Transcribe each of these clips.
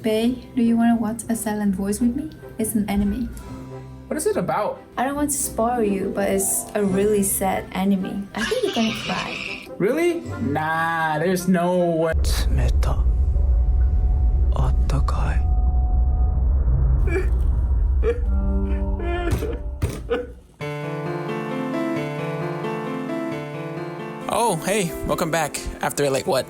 Bae, do you want to watch A Silent Voice with me? It's an anime. What is it about? I don't want to spoil you, but it's a really sad anime. I think you're gonna cry. Really? Nah, there's no way. 冷たあったかい Oh, hey, welcome back. After like what?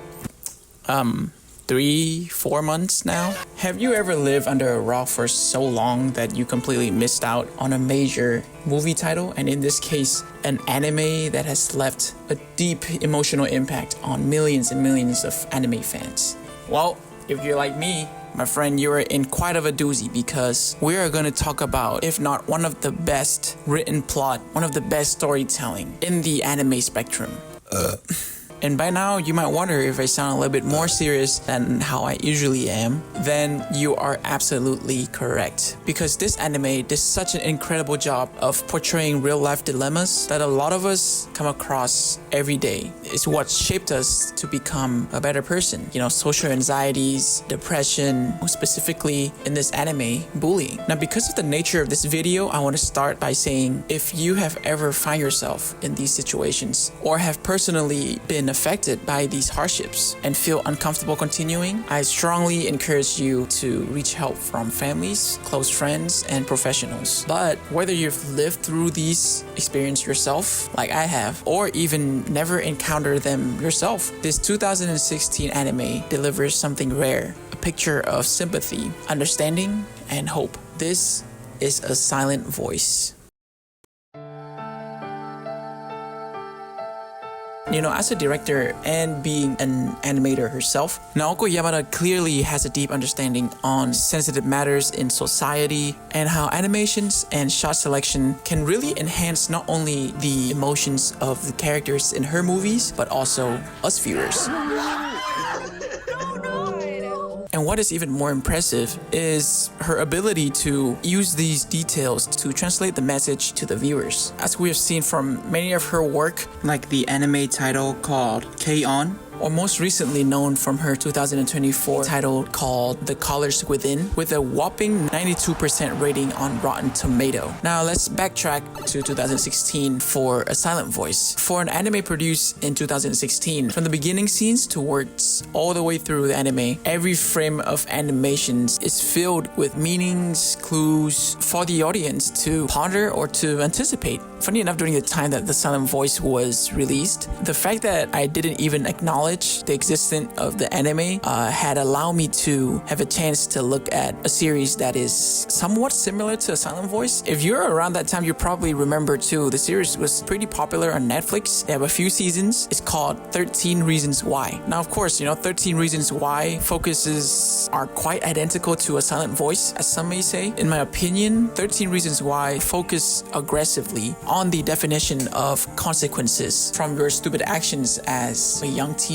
3-4 months now? Have you ever lived under a rock for so long that you completely missed out on a major movie title? And in this case, an anime that has left a deep emotional impact on millions and millions of anime fans. Well, if you're like me, my friend, you are in quite of a doozy because we are going to talk about, if not one of the best written plot, one of the best storytelling in the anime spectrum. And by now, you might wonder if I sound a little bit more serious than how I usually am. Then you are absolutely correct. Because this anime does such an incredible job of portraying real-life dilemmas that a lot of us come across every day. It's what shaped us to become a better person. You know, social anxieties, depression, specifically in this anime, bullying. Now, because of the nature of this video, I want to start by saying, if you have ever found yourself in these situations or have personally been affected by these hardships and feel uncomfortable continuing, I strongly encourage you to reach help from families, close friends, and professionals. But whether you've lived through these experiences yourself, like I have, or even never encountered them yourself, this 2016 anime delivers something rare, a picture of sympathy, understanding, and hope. This is A Silent Voice. You know, as a director and being an animator herself, Naoko Yamada clearly has a deep understanding on sensitive matters in society and how animations and shot selection can really enhance not only the emotions of the characters in her movies, but also us viewers. And what is even more impressive is her ability to use these details to translate the message to the viewers. As we have seen from many of her work, like the anime title called K-On!, or most recently known from her 2024 title called The Colors Within, with a whopping 92% rating on Rotten Tomato. Now let's backtrack to 2016 for A Silent Voice. For an anime produced in 2016, from the beginning scenes towards all the way through the anime, every frame of animations is filled with meanings, clues for the audience to ponder or to anticipate. Funny enough, during the time that The Silent Voice was released, the fact that I didn't even acknowledge the existence of the anime had allowed me to have a chance to look at a series that is somewhat similar to A Silent Voice. If you're around that time, you probably remember too, the series was pretty popular on Netflix. They have a few seasons. It's called 13 Reasons Why. Now, of course, you know, 13 Reasons Why focuses are quite identical to A Silent Voice, as some may say. In my opinion, 13 Reasons Why focus aggressively on the definition of consequences from your stupid actions as a young teenager.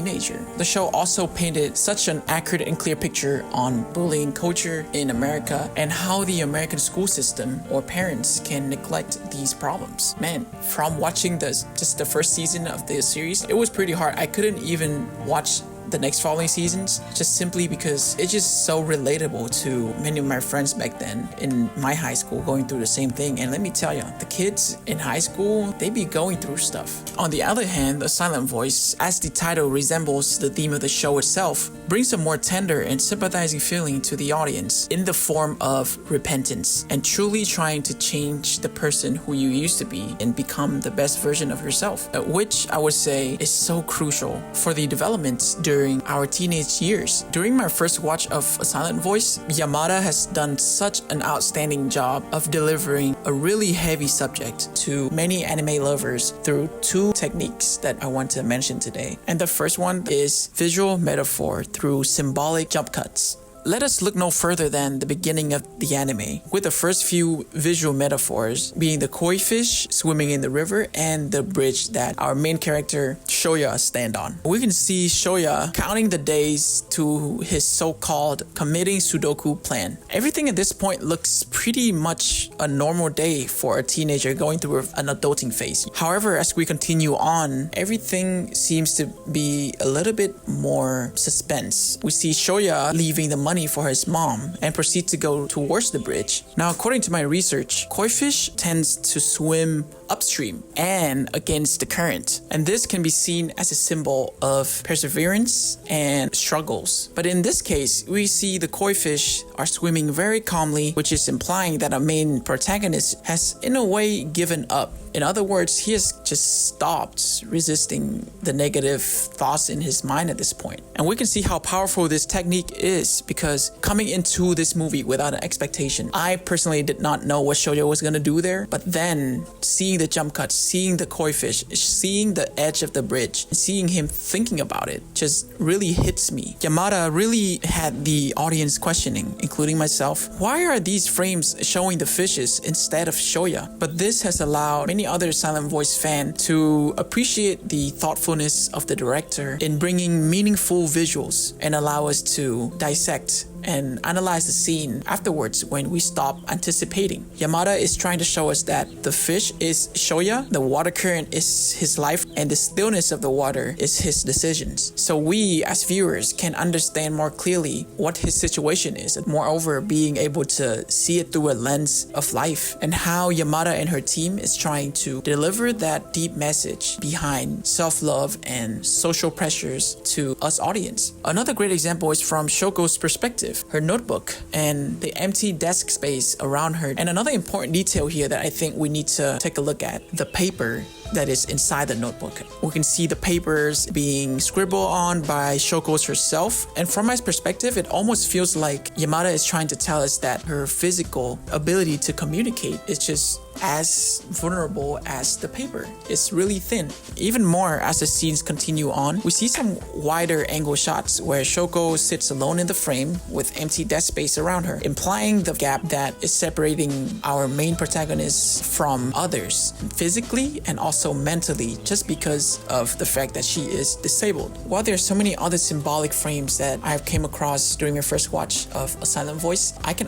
The show also painted such an accurate and clear picture on bullying culture in America and how the American school system or parents can neglect these problems. Man, from watching just the first season of the series, it was pretty hard. I couldn't even watch the next following seasons just simply because it's just so relatable to many of my friends back then in my high school going through the same thing. And let me tell you, the kids in high school, they be going through stuff. On the other hand, A Silent Voice, as the title resembles the theme of the show itself, brings a more tender and sympathizing feeling to the audience in the form of repentance and truly trying to change the person who you used to be and become the best version of yourself, which I would say is so crucial for the developments during our teenage years. During my first watch of A Silent Voice, Yamada has done such an outstanding job of delivering a really heavy subject to many anime lovers through two techniques that I want to mention today. And the first one is visual metaphor through symbolic jump cuts. Let us look no further than the beginning of the anime, with the first few visual metaphors being the koi fish swimming in the river and the bridge that our main character Shoya stand on. We can see Shoya counting the days to his so-called committing Sudoku plan. Everything at this point looks pretty much a normal day for a teenager going through an adulting phase. However, as we continue on, everything seems to be a little bit more suspense. We see Shoya leaving the money for his mom and proceed to go towards the bridge. Now, according to my research, koi fish tends to swim upstream and against the current. And this can be seen as a symbol of perseverance and struggles. But in this case, we see the koi fish are swimming very calmly, which is implying that our main protagonist has in a way given up. In other words, he has just stopped resisting the negative thoughts in his mind at this point. And we can see how powerful this technique is because coming into this movie without an expectation, I personally did not know what Shoyo was going to do there. But then seeing the jump cuts, seeing the koi fish, seeing the edge of the bridge, seeing him thinking about it just really hits me. Yamada really had the audience questioning, including myself. Why are these frames showing the fishes instead of Shoya? But this has allowed many other silent voice fans to appreciate the thoughtfulness of the director in bringing meaningful visuals and allow us to dissect and analyze the scene afterwards when we stop anticipating. Yamada is trying to show us that the fish is Shoya, the water current is his life, and the stillness of the water is his decisions. So we as viewers can understand more clearly what his situation is, and moreover being able to see it through a lens of life and how Yamada and her team is trying to deliver that deep message behind self-love and social pressures to us audience. Another great example is from Shoko's perspective, her notebook and the empty desk space around her. And another important detail here that I think we need to take a look at, the paper that is inside the notebook. We can see the papers being scribbled on by Shoko's herself. And from my perspective, it almost feels like Yamada is trying to tell us that her physical ability to communicate is just as vulnerable as the paper. It's really thin. Even more as the scenes continue on, we see some wider angle shots where Shoko sits alone in the frame with empty desk space around her, implying the gap that is separating our main protagonist from others, physically and also mentally, just because of the fact that she is disabled. While there are so many other symbolic frames that I've came across during my first watch of A Silent Voice, I can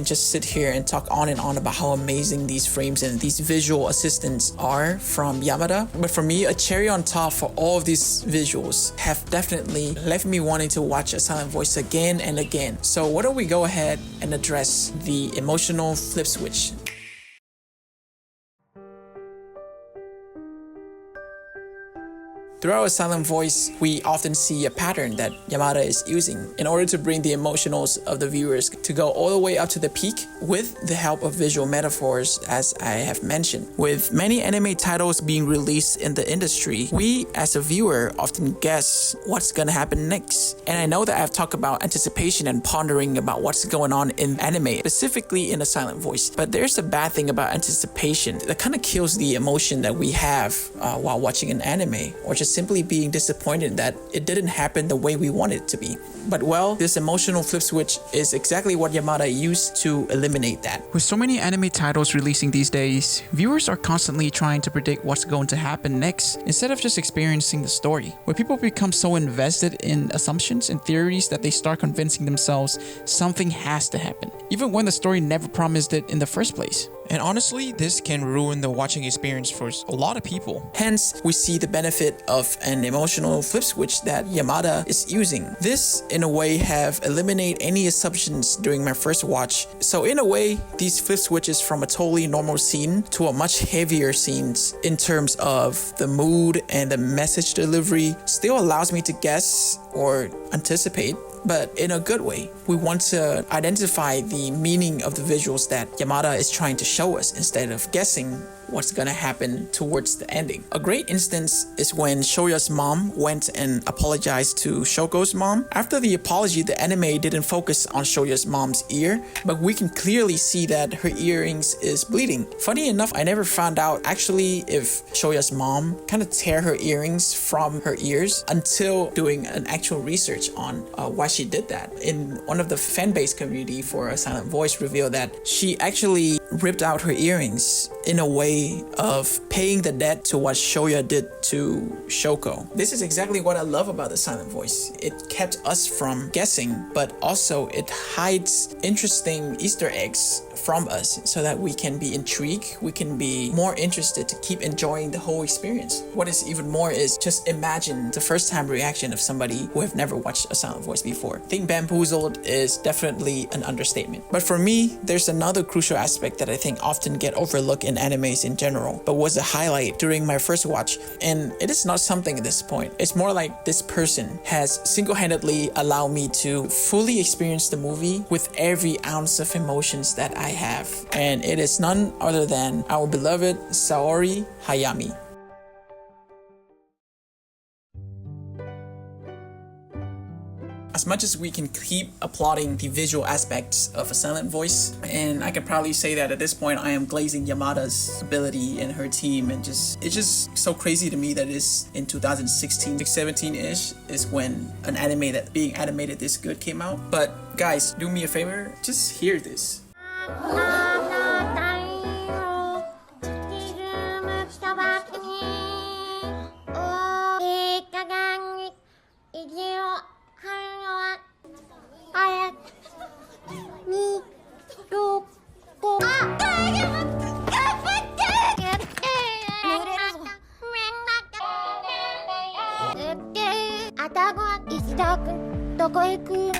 just sit here and talk on and on about how amazing these frames and these visual assistants are from Yamada. But for me, a cherry on top for all of these visuals have definitely left me wanting to watch A Silent Voice again and again. So why don't we go ahead and address the emotional flip switch. Throughout A Silent Voice, we often see a pattern that Yamada is using in order to bring the emotionals of the viewers to go all the way up to the peak with the help of visual metaphors, as I have mentioned. With many anime titles being released in the industry, we as a viewer often guess what's gonna happen next. And I know that I've talked about anticipation and pondering about what's going on in anime, specifically in A Silent Voice. But there's a bad thing about anticipation that kind of kills the emotion that we have while watching an anime, or just simply being disappointed that it didn't happen the way we want it to be. But well, this emotional flip switch is exactly what Yamada used to eliminate that. With so many anime titles releasing these days, viewers are constantly trying to predict what's going to happen next instead of just experiencing the story, where people become so invested in assumptions and theories that they start convincing themselves something has to happen, even when the story never promised it in the first place. And honestly, this can ruin the watching experience for a lot of people. Hence, we see the benefit of an emotional flip switch that Yamada is using. This, in a way, have eliminated any assumptions during my first watch. So in a way, these flip switches from a totally normal scene to a much heavier scenes in terms of the mood and the message delivery still allows me to guess or anticipate, but in a good way. We want to identify the meaning of the visuals that Yamada is trying to show us instead of guessing what's gonna happen towards the ending. A great instance is when Shoya's mom went and apologized to Shoko's mom. After the apology, the anime didn't focus on Shoya's mom's ear, but we can clearly see that her earrings is bleeding. Funny enough, I never found out actually if Shoya's mom kind of tear her earrings from her ears until doing an actual research on why she did that. In one of the fan base community for A Silent Voice revealed that she actually ripped out her earrings in a way of paying the debt to what Shoya did to Shoko. This is exactly what I love about the silent voice. It kept us from guessing, but also it hides interesting Easter eggs from us so that we can be intrigued, we can be more interested to keep enjoying the whole experience. What is even more is just imagine the first time reaction of somebody who have never watched a silent voice before. I think bamboozled is definitely an understatement. But for me, there's another crucial aspect that I think often get overlooked in animes in general, but was a highlight during my first watch. And it is not something at this point. It's more like this person has single-handedly allowed me to fully experience the movie with every ounce of emotions that I have. And it is none other than our beloved Saori Hayami. As much as we can keep applauding the visual aspects of a silent voice, and I can probably say that at this point I am glazing Yamada's ability and her team, and it's just so crazy to me that it's in 2016, 17-ish is when an anime that being animated this good came out. But guys, do me a favor, just hear this.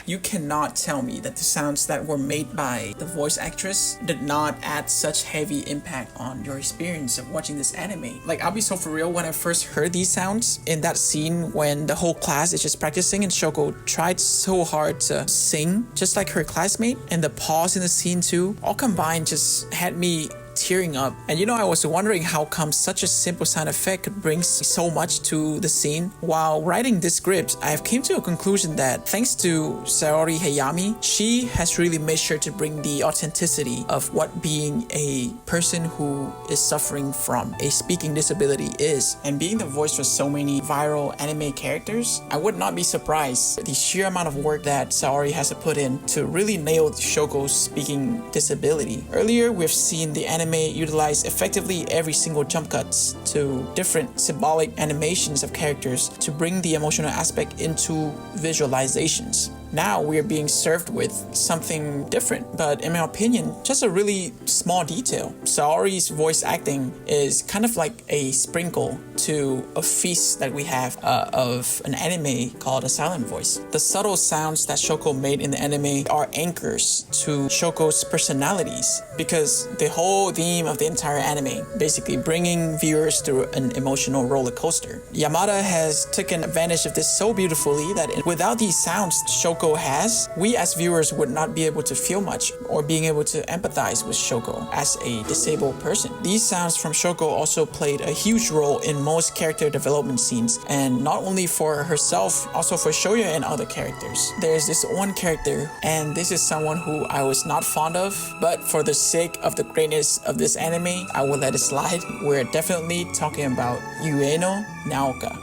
You cannot tell me that the sounds that were made by the voice actress did not add such heavy impact on your experience of watching this anime. Like, I'll be so for real, when I first heard these sounds in that scene when the whole class is just practicing and Shoko tried so hard to sing just like her classmate, and the pause in the scene too, all combined just had me tearing up. And you know, I was wondering how come such a simple sound effect could bring so much to the scene. While writing this script, I have came to a conclusion that thanks to Saori Hayami, she has really made sure to bring the authenticity of what being a person who is suffering from a speaking disability is. And being the voice for so many viral anime characters, I would not be surprised the sheer amount of work that Saori has to put in to really nail Shoko's speaking disability. Earlier, we've seen the anime utilize effectively every single jump cuts to different symbolic animations of characters to bring the emotional aspect into visualizations. Now we are being served with something different, but in my opinion, just a really small detail. Saori's voice acting is kind of like a sprinkle to a feast that we have of an anime called A Silent Voice. The subtle sounds that Shoko made in the anime are anchors to Shoko's personalities, because the whole theme of the entire anime basically bringing viewers through an emotional roller coaster. Yamada has taken advantage of this so beautifully that without these sounds Shoko has, we as viewers would not be able to feel much or being able to empathize with Shoko as a disabled person. These sounds from Shoko also played a huge role in most character development scenes, and not only for herself, also for Shoya and other characters. There's this one character, and this is someone who I was not fond of, but for the sake of the greatness of this anime, I will let it slide. We're definitely talking about Ueno Naoka.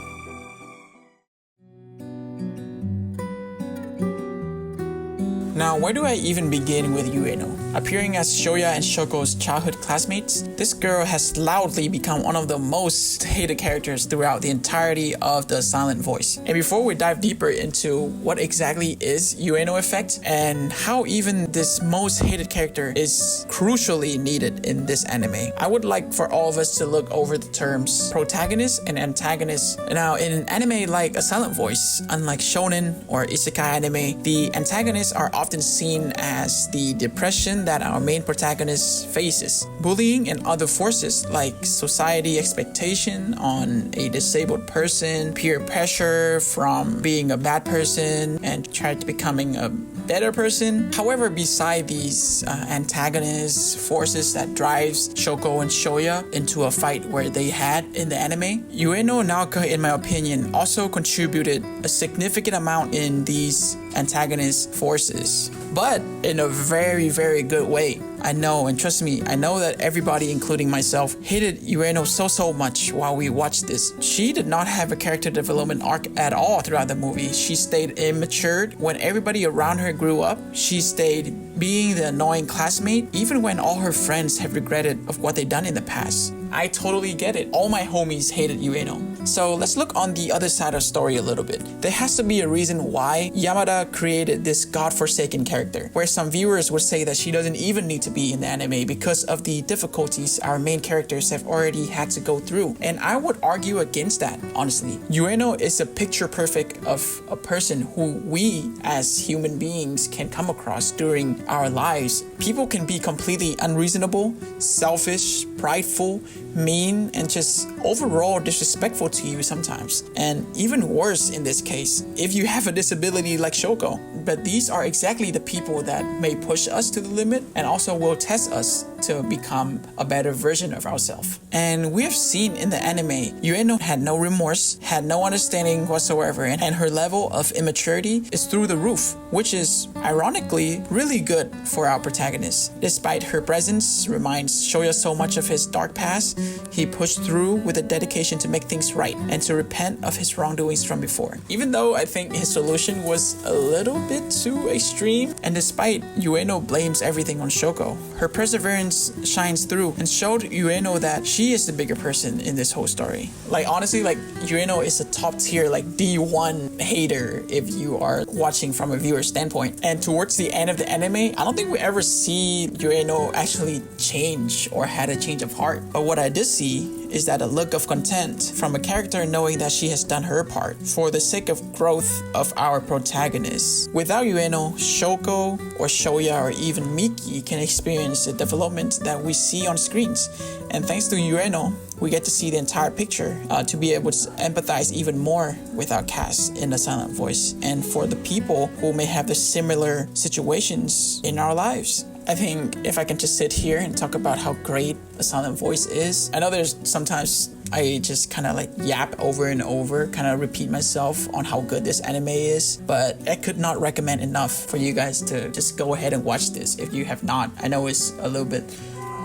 Now, where do I even begin with Ueno? Appearing as Shoya and Shoko's childhood classmates, this girl has loudly become one of the most hated characters throughout the entirety of the Silent Voice. And before we dive deeper into what exactly is Ueno effect and how even this most hated character is crucially needed in this anime, I would like for all of us to look over the terms protagonist and antagonist. Now, in an anime like A Silent Voice, unlike shonen or isekai anime, the antagonists are often seen as the depression that our main protagonist faces. Bullying and other forces like society expectation on a disabled person, peer pressure from being a bad person and try to becoming a better person. However, beside these antagonist forces that drives Shoko and Shoya into a fight where they had in the anime, Ueno Naoka, in my opinion, also contributed a significant amount in these antagonist forces, but in a very, very good way. I know, and trust me, I know that everybody, including myself, hated Ueno so much while we watched this. She did not have a character development arc at all throughout the movie. She stayed immature when everybody around her grew up. She stayed being the annoying classmate, even when all her friends have regretted of what they've done in the past. I totally get it. All my homies hated Ueno. So let's look on the other side of the story a little bit. There has to be a reason why Yamada created this godforsaken character, where some viewers would say that she doesn't even need to be in the anime because of the difficulties our main characters have already had to go through. And I would argue against that, honestly. Ueno is a picture perfect of a person who we as human beings can come across during our lives. People can be completely unreasonable, selfish, prideful, mean, and just overall disrespectful to you sometimes. And even worse in this case, if you have a disability like Shoko. But these are exactly the people that may push us to the limit and also will test us to become a better version of ourselves. And we have seen in the anime, Ueno had no remorse, had no understanding whatsoever, and her level of immaturity is through the roof, which is ironically really good for our protagonist. Despite her presence reminds Shoya so much of his dark past, he pushed through with a dedication to make things right and to repent of his wrongdoings from before. Even though I think his solution was a little bit too extreme, and despite Ueno blames everything on Shoko, her perseverance shines through and showed Ueno that she is the bigger person in this whole story. Like honestly, like Ueno is a top tier, like D1 hater if you are watching from a viewer standpoint. And towards the end of the anime, I don't think we ever see Ueno actually change or had a change of heart. But what I did see is that a look of content from a character knowing that she has done her part for the sake of growth of our protagonist. Without Ueno, Shoko or Shoya or even Miki can experience the development that we see on screens. And thanks to Ueno, we get to see the entire picture to be able to empathize even more with our cast in the silent voice and for the people who may have the similar situations in our lives. I think if I can just sit here and talk about how great a silent voice is. I know there's sometimes I just kind of like yap over and over, kind of repeat myself on how good this anime is, but I could not recommend enough for you guys to just go ahead and watch this if you have not. I know it's a little bit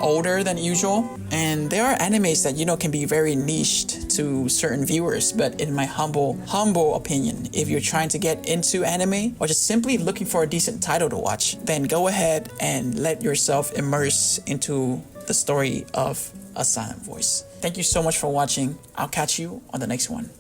older than usual, and there are animes that can be very niched to certain viewers, but in my humble opinion, if you're trying to get into anime or just simply looking for a decent title to watch, then go ahead and let yourself immerse into the story of A Silent Voice. Thank you so much for watching. I'll catch you on the next one.